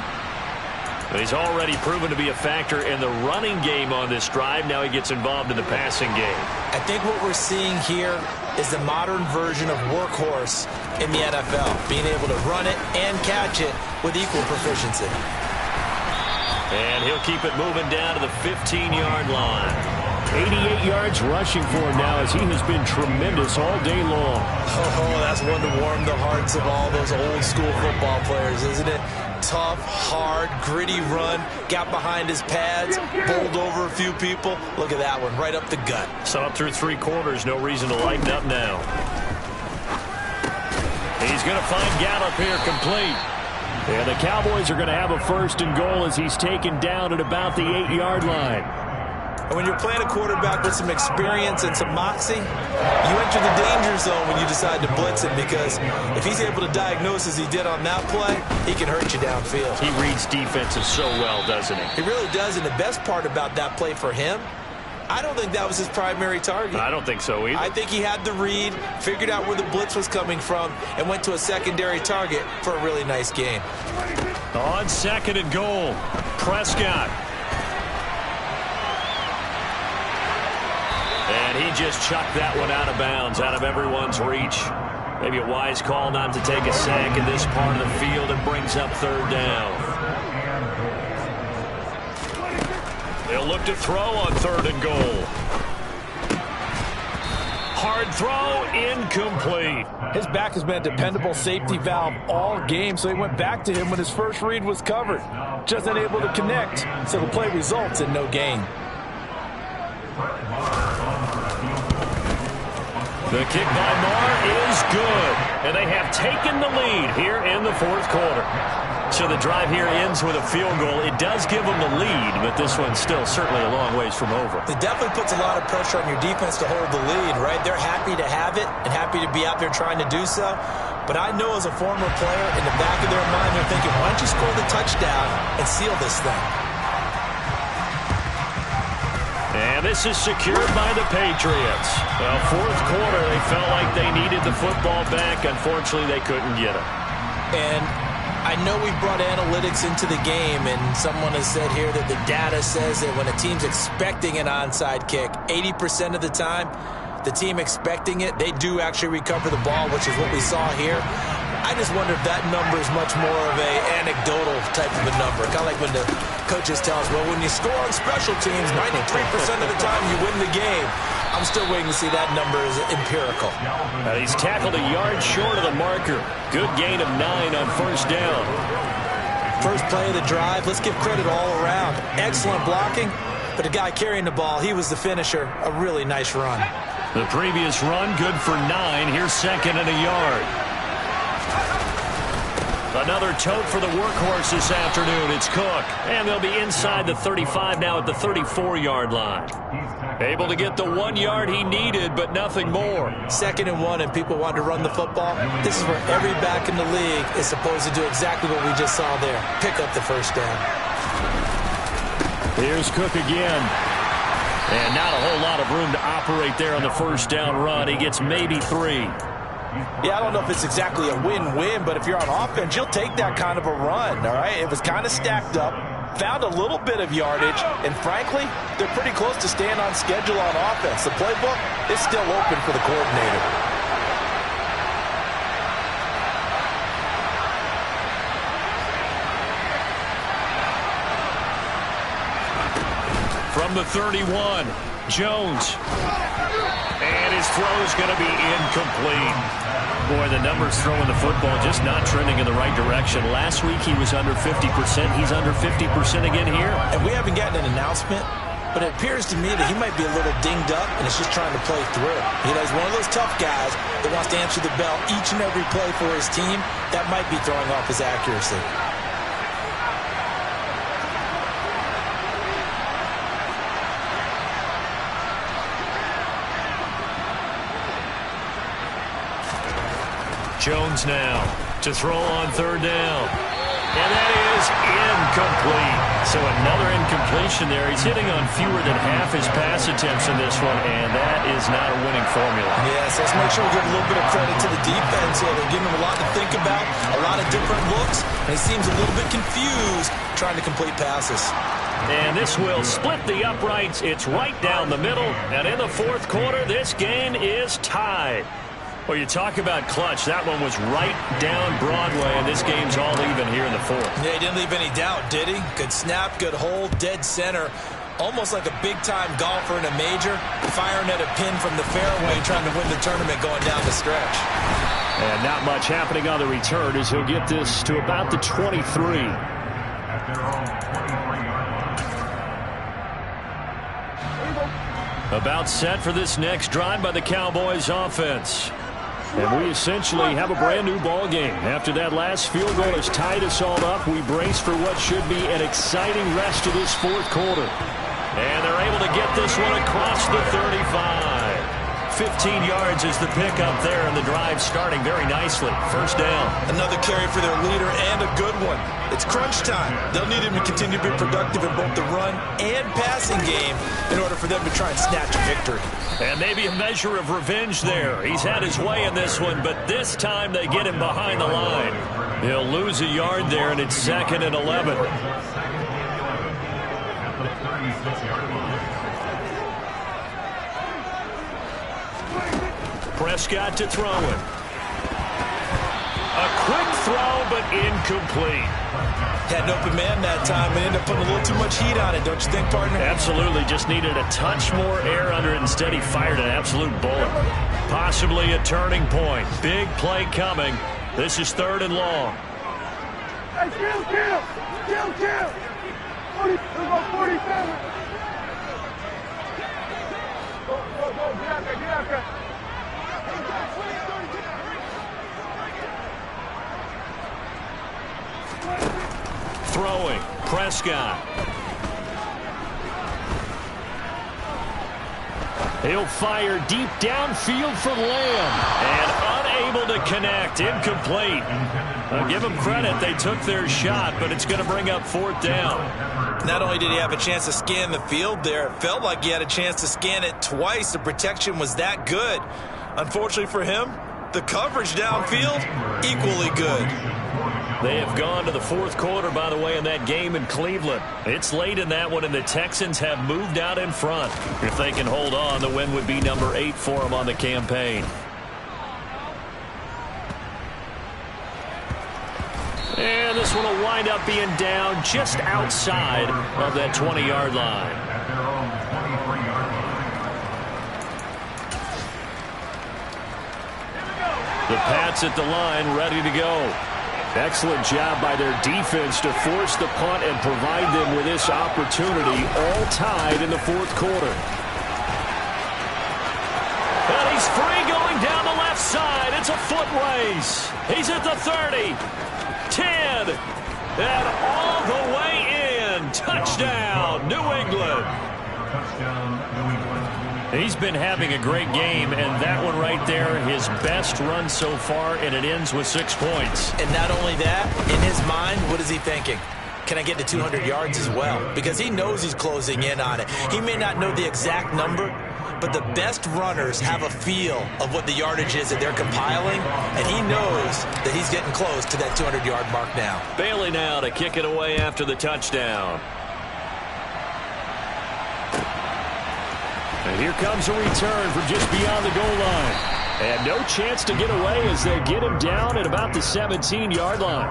[SPEAKER 3] But he's already proven to be a factor in the running game on this drive. Now he gets involved in the passing game.
[SPEAKER 2] I think what we're seeing here is the modern version of workhorse in the NFL, being able to run it and catch it with equal proficiency.
[SPEAKER 3] And he'll keep it moving down to the 15-yard line.
[SPEAKER 1] 88 yards rushing for him now as he has been tremendous all day long.
[SPEAKER 2] Oh, that's one to warm the hearts of all those old-school football players, isn't it? Tough, hard, gritty run, got behind his pads, bowled over a few people. Look at that one, right up the gut.
[SPEAKER 3] So up through 3 quarters, no reason to lighten up now. He's going to find Gallup here complete.
[SPEAKER 1] And the Cowboys are going to have a 1st and goal as he's taken down at about the 8-yard line.
[SPEAKER 2] And when you're playing a quarterback with some experience and some moxie, you enter the danger zone when you decide to blitz him, because if he's able to diagnose as he did on that play, he can hurt you downfield.
[SPEAKER 3] He reads defenses so well, doesn't he?
[SPEAKER 2] He really does, and the best part about that play for him, I don't think that was his primary target.
[SPEAKER 3] I don't think so either.
[SPEAKER 2] I think he had the read, figured out where the blitz was coming from, and went to a secondary target for a really nice gain.
[SPEAKER 3] On 2nd and goal, Prescott. And he just chucked that one out of bounds, out of everyone's reach. Maybe a wise call not to take a sack in this part of the field. It brings up 3rd down. They'll look to throw on 3rd and goal. Hard throw, incomplete.
[SPEAKER 5] His back has been a dependable safety valve all game, so he went back to him when his first read was covered. Just unable to connect, so the play results in no gain.
[SPEAKER 3] The kick by Marr is good, and they have taken the lead here in the 4th quarter. So the drive here ends with a field goal. It does give them the lead, but this one's still certainly a long ways from over.
[SPEAKER 2] It definitely puts a lot of pressure on your defense to hold the lead, right? They're happy to have it and happy to be out there trying to do so. But I know as a former player, in the back of their mind, they're thinking, why don't you score the touchdown and seal this thing?
[SPEAKER 3] And this is secured by the Patriots. Well, 4th quarter, they felt like they needed the football back. Unfortunately, they couldn't get it.
[SPEAKER 2] And I know we brought analytics into the game, and someone has said here that the data says that when a team's expecting an onside kick, 80% of the time, the team expecting it, they do actually recover the ball, which is what we saw here. I just wonder if that number is much more of a anecdotal type of a number. Kind of like when the coaches tell us, well, when you score on special teams, 93% of the time you win the game. I'm still waiting to see that number is empirical.
[SPEAKER 3] He's tackled a yard short of the marker. Good gain of 9 on 1st down.
[SPEAKER 2] First play of the drive, let's give credit all around. Excellent blocking, but the guy carrying the ball, he was the finisher. A really nice run.
[SPEAKER 3] The previous run, good for 9. Here's 2nd and a yard. Another tote for the workhorse this afternoon. It's Cook. And they'll be inside the 35 now at the 34-yard line. Able to get the 1 yard he needed, but nothing more.
[SPEAKER 2] 2nd and 1, and people want to run the football. This is where every back in the league is supposed to do exactly what we just saw there. Pick up the 1st down.
[SPEAKER 1] Here's Cook again.
[SPEAKER 3] And not a whole lot of room to operate there on the 1st down run. He gets maybe 3.
[SPEAKER 5] Yeah, I don't know if it's exactly a win-win, but if you're on offense, you'll take that kind of a run, all right? It was kind of stacked up, found a little bit of yardage, and frankly, they're pretty close to staying on schedule on offense. The playbook is still open for the coordinator.
[SPEAKER 3] From the 31, Jones. And his throw is going to be incomplete. Boy, the numbers throwing the football just not trending in the right direction. Last week he was under 50%. He's under 50% again here.
[SPEAKER 5] And we haven't gotten an announcement, but it appears to me that he might be a little dinged up and is just trying to play through. You know, he's one of those tough guys that wants to answer the bell each and every play for his team. That might be throwing off his accuracy.
[SPEAKER 3] Jones now to throw on third down. And that is incomplete. So another incompletion there. He's hitting on fewer than half his pass attempts in this one, and that is not a winning formula.
[SPEAKER 5] Yes, let's make sure we give a little bit of credit to the defense here. They're giving him a lot to think about, a lot of different looks, and he seems a little bit confused trying to complete passes.
[SPEAKER 3] And this will split the uprights. It's right down the middle, and in the fourth quarter, this game is tied. Well, you talk about clutch. That one was right down Broadway, and this game's all even here in the fourth.
[SPEAKER 5] Yeah, he didn't leave any doubt, did he? Good snap, good hold, dead center. Almost like a big-time golfer in a major, firing at a pin from the fairway, trying to win the tournament going down the stretch.
[SPEAKER 3] And not much happening on the return as he'll get this to about the 23. About set for this next drive by the Cowboys offense. And we essentially have a brand-new ball game. After that last field goal has tied us all up, we brace for what should be an exciting rest of this fourth quarter. And they're able to get this one across the 35. 15 yards is the pickup there, and the drive starting very nicely. First down.
[SPEAKER 5] Another carry for their leader, and a good one. It's crunch time. They'll need him to continue to be productive in both the run and passing game in order for them to try and snatch a victory.
[SPEAKER 3] And maybe a measure of revenge there. He's had his way in this one, but this time they get him behind the line. He'll lose a yard there, and it's 2nd and 11. Prescott to throw it. A quick throw, but incomplete.
[SPEAKER 5] Had an open man that time and ended up putting a little too much heat on it, don't you think, partner?
[SPEAKER 3] Absolutely. Just needed a touch more air under it. Instead, he fired an absolute bullet. Possibly a turning point. Big play coming. This is 3rd and long.
[SPEAKER 6] Hey, kill. 47. Go, get out there.
[SPEAKER 3] Throwing. Prescott. He'll fire deep downfield for Lamb. And unable to connect. Incomplete. I'll give them credit. They took their shot, but it's going to bring up 4th down.
[SPEAKER 5] Not only did he have a chance to scan the field there, it felt like he had a chance to scan it twice. The protection was that good. Unfortunately for him, the coverage downfield, equally good.
[SPEAKER 3] They have gone to the fourth quarter, by the way, in that game in Cleveland. It's late in that one, and the Texans have moved out in front. If they can hold on, the win would be number 8 for them on the campaign. And this one will wind up being down just outside of that 20-yard line. The Pats at the line, ready to go. Excellent job by their defense to force the punt and provide them with this opportunity, all tied in the fourth quarter. And he's free going down the left side. It's a foot race. He's at the 30, 10, and all the way in. Touchdown, New England. He's been having a great game, and that one right there, his best run so far, and it ends with 6 points.
[SPEAKER 5] And not only that, in his mind, what is he thinking? Can I get to 200 yards as well? Because he knows he's closing in on it. He may not know the exact number, but the best runners have a feel of what the yardage is that they're compiling, and he knows that he's getting close to that 200-yard mark now.
[SPEAKER 3] Bailey now to kick it away after the touchdown. And here comes a return from just beyond the goal line. And no chance to get away as they get him down at about the 17-yard line.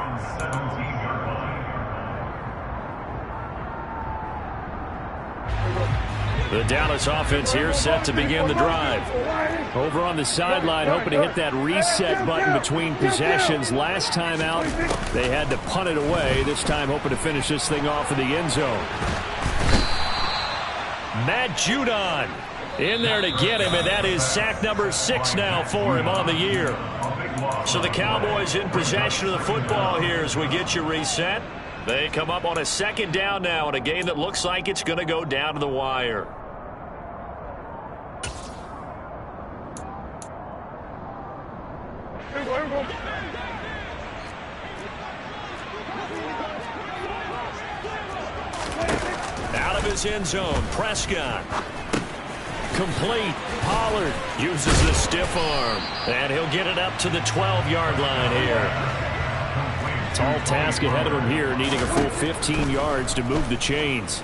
[SPEAKER 3] The Dallas offense here set to begin the drive. Over on the sideline, hoping to hit that reset button between possessions. Last time out, they had to punt it away. This time, hoping to finish this thing off in the end zone. Matt Judon in there to get him, and that is sack number 6 now for him on the year. So the Cowboys in possession of the football here as we get you reset. They come up on a 2nd down now in a game that looks like it's going to go down to the wire. Out of his end zone, Prescott. Complete. Pollard uses the stiff arm, and he'll get it up to the 12-yard line here. Tall task ahead of him here, needing a full 15 yards to move the chains.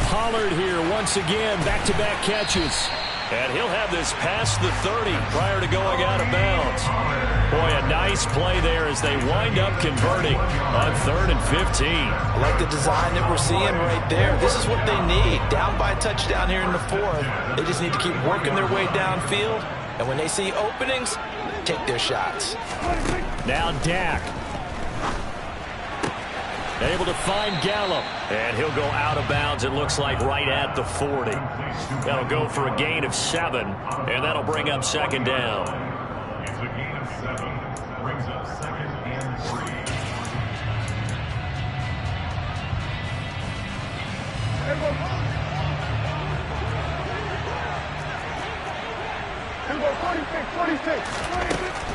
[SPEAKER 3] Pollard here once again, back-to-back catches. And he'll have this past the 30 prior to going out of bounds. Boy, a nice play there as they wind up converting on 3rd and 15.
[SPEAKER 5] I like the design that we're seeing right there. This is what they need. Down by a touchdown here in the 4th. They just need to keep working their way downfield. And when they see openings, take their shots.
[SPEAKER 3] Now Dak. Able to find Gallup. And he'll go out of bounds, it looks like, right at the 40. That'll go for a gain of 7. And that'll bring up 2nd down.
[SPEAKER 6] It's a gain of 7. Brings up 2nd and 3.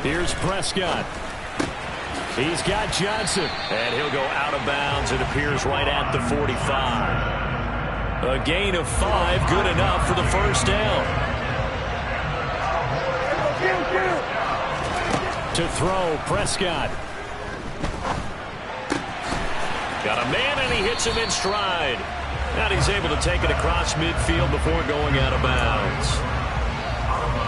[SPEAKER 3] Here's Prescott. He's got Johnson. And he'll go out of bounds. It appears right at the 45. A gain of 5, good enough for the 1st down. To throw, Prescott. Got a man, and he hits him in stride. And he's able to take it across midfield before going out of bounds.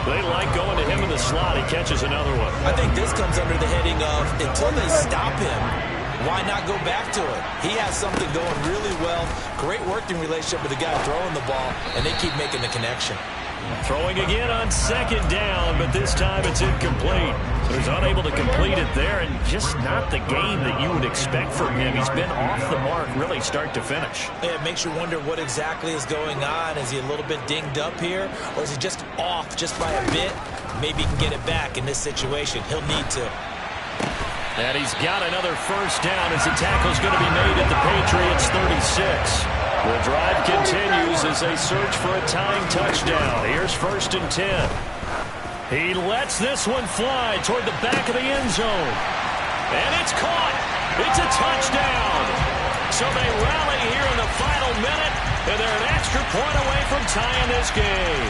[SPEAKER 3] They like going to him in the slot. He catches another one.
[SPEAKER 5] I think this comes under the heading of, until they stop him, why not go back to it? He has something going really well. Great working relationship with the guy throwing the ball, and they keep making the connection.
[SPEAKER 3] Throwing again on 2nd down, but this time it's incomplete. So he's unable to complete it there, and just not the game that you would expect from him. He's been off the mark really start to finish.
[SPEAKER 5] Yeah, it makes you wonder what exactly is going on. Is he a little bit dinged up here, or is he just off just by a bit? Maybe he can get it back in this situation. He'll need to.
[SPEAKER 3] And he's got another 1st down as the tackle's going to be made at the Patriots 36. The drive continues as they search for a tying touchdown. Here's 1st and 10. He lets this one fly toward the back of the end zone. And it's caught. It's a touchdown. So they rally here in the final minute, and they're an extra point away from tying this game.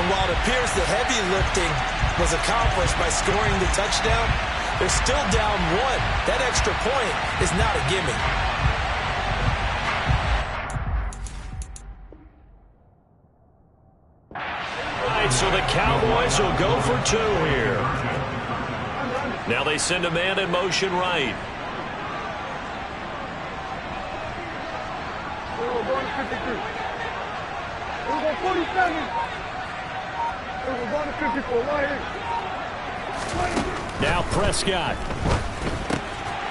[SPEAKER 5] And while it appears the heavy lifting was accomplished by scoring the touchdown, they're still down 1. That extra point is not a gimme.
[SPEAKER 3] So the Cowboys will go for 2 here. Now they send a man in motion right. Now Prescott.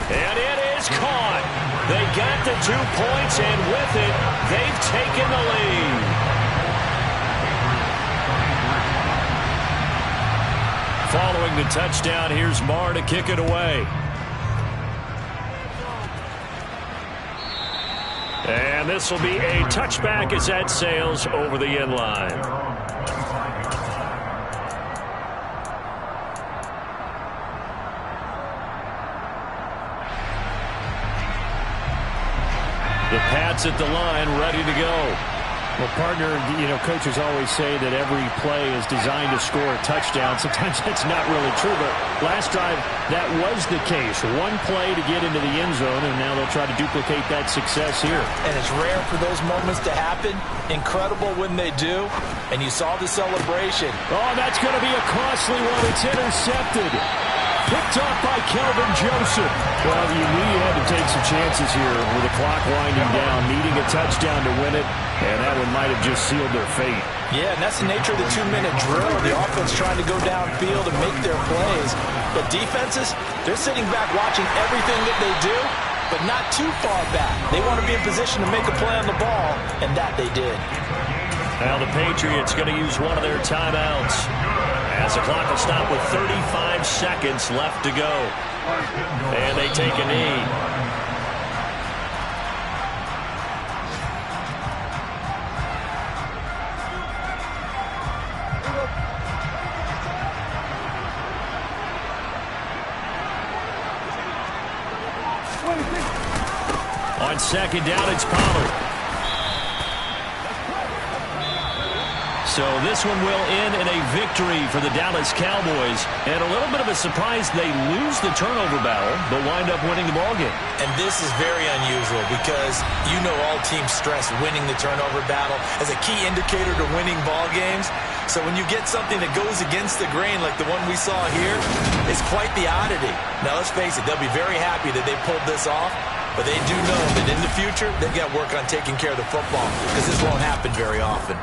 [SPEAKER 3] And it is caught. They got the 2 points, and with it, they've taken the lead. Following the touchdown, here's Marr to kick it away. And this will be a touchback as that sails over the end line. The Pats at the line, ready to go.
[SPEAKER 1] Well, partner, coaches always say that every play is designed to score a touchdown. Sometimes that's not really true, but last drive, that was the case. One play to get into the end zone, and now they'll try to duplicate that success here.
[SPEAKER 5] And it's rare for those moments to happen. Incredible when they do. And you saw the celebration.
[SPEAKER 1] Oh, that's going to be a costly one. It's intercepted. Picked off by Kelvin Joseph. Well, you knew you had to take some chances here with the clock winding down, needing a touchdown to win it, and that one might have just sealed their fate.
[SPEAKER 5] Yeah, and that's the nature of the 2-minute drill. The offense trying to go downfield and make their plays. But defenses, they're sitting back watching everything that they do, but not too far back. They want to be in position to make a play on the ball, and that they did.
[SPEAKER 3] Now the Patriots going to use one of their timeouts, as the clock will stop with 35 seconds left to go. And they take a knee. On second down, it's Pollard. So this one will end in a victory for the Dallas Cowboys. And a little bit of a surprise, they lose the turnover battle, but wind up winning the ballgame.
[SPEAKER 5] And this is very unusual because you know all teams stress winning the turnover battle as a key indicator to winning ball games. So when you get something that goes against the grain like the one we saw here, it's quite the oddity. Now let's face it, they'll be very happy that they pulled this off, but they do know that in the future, they've got to work on taking care of the football because this won't happen very often.